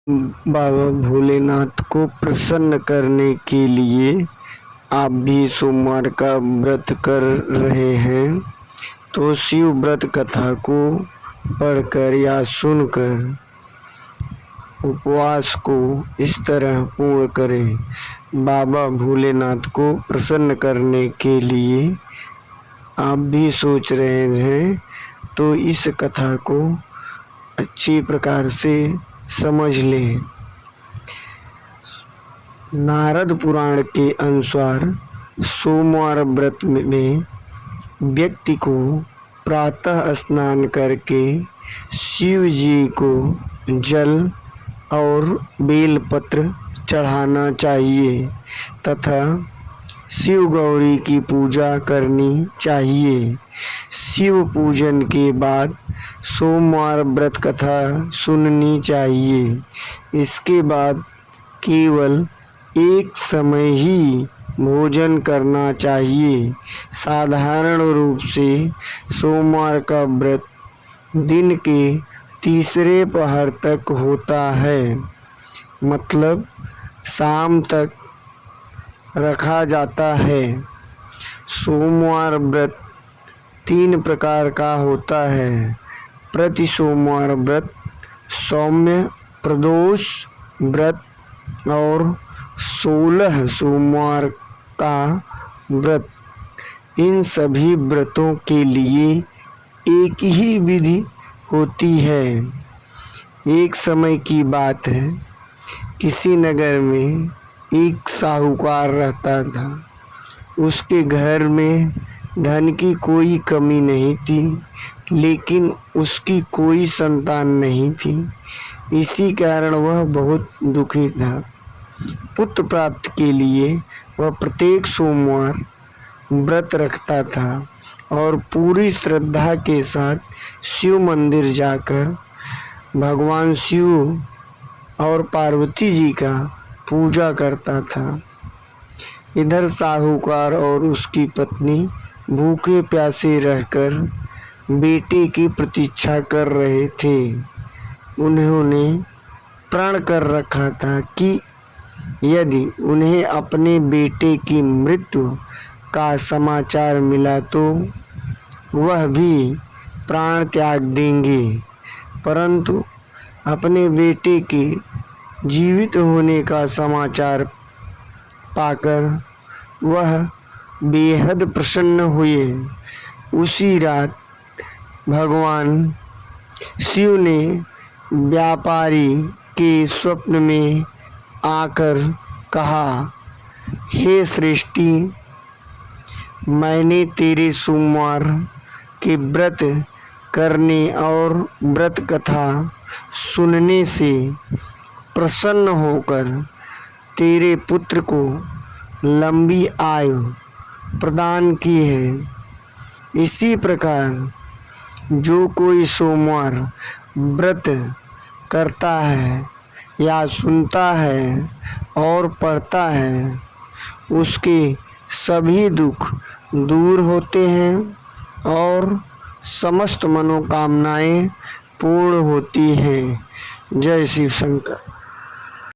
बाबा भोलेनाथ को प्रसन्न करने के लिए आप भी सोमवार का व्रत कर रहे हैं तो शिव व्रत कथा को पढ़कर या सुनकर उपवास को इस तरह पूर्ण करें। बाबा भोलेनाथ को प्रसन्न करने के लिए आप भी सोच रहे हैं तो इस कथा को अच्छी प्रकार से समझ लें। नारद पुराण के अनुसार सोमवार व्रत में व्यक्ति को प्रातः स्नान करके शिव जी को जल और बेलपत्र चढ़ाना चाहिए तथा शिव गौरी की पूजा करनी चाहिए। शिव पूजन के बाद सोमवार व्रत कथा सुननी चाहिए। इसके बाद केवल एक समय ही भोजन करना चाहिए। साधारण रूप से सोमवार का व्रत दिन के तीसरे पहर तक होता है, मतलब शाम तक रखा जाता है। सोमवार व्रत 3 प्रकार का होता है। प्रति सोमवार व्रत, सौम्य प्रदोष व्रत और 16 सोमवार का व्रत। इन सभी व्रतों के लिए एक ही विधि होती है। एक समय की बात है, किसी नगर में एक साहूकार रहता था। उसके घर में धन की कोई कमी नहीं थी, लेकिन उसकी कोई संतान नहीं थी। इसी कारण वह बहुत दुखी था। पुत्र प्राप्ति के लिए वह प्रत्येक सोमवार व्रत रखता था और पूरी श्रद्धा के साथ शिव मंदिर जाकर भगवान शिव और पार्वती जी का पूजा करता था। इधर साहूकार और उसकी पत्नी भूखे प्यासे रहकर बेटे की प्रतीक्षा कर रहे थे। उन्होंने प्रण कर रखा था कि यदि उन्हें अपने बेटे की मृत्यु का समाचार मिला तो वह भी प्राण त्याग देंगे, परंतु अपने बेटे के जीवित होने का समाचार पाकर वह बेहद प्रसन्न हुए। उसी रात भगवान शिव ने व्यापारी के स्वप्न में आकर कहा, हे सृष्टि, मैंने तेरे सोमवार के व्रत करने और व्रत कथा सुनने से प्रसन्न होकर तेरे पुत्र को लंबी आयु प्रदान की है। इसी प्रकार जो कोई सोमवार व्रत करता है या सुनता है और पढ़ता है, उसके सभी दुख दूर होते हैं और समस्त मनोकामनाएं पूर्ण होती हैं। जय शिव शंकर।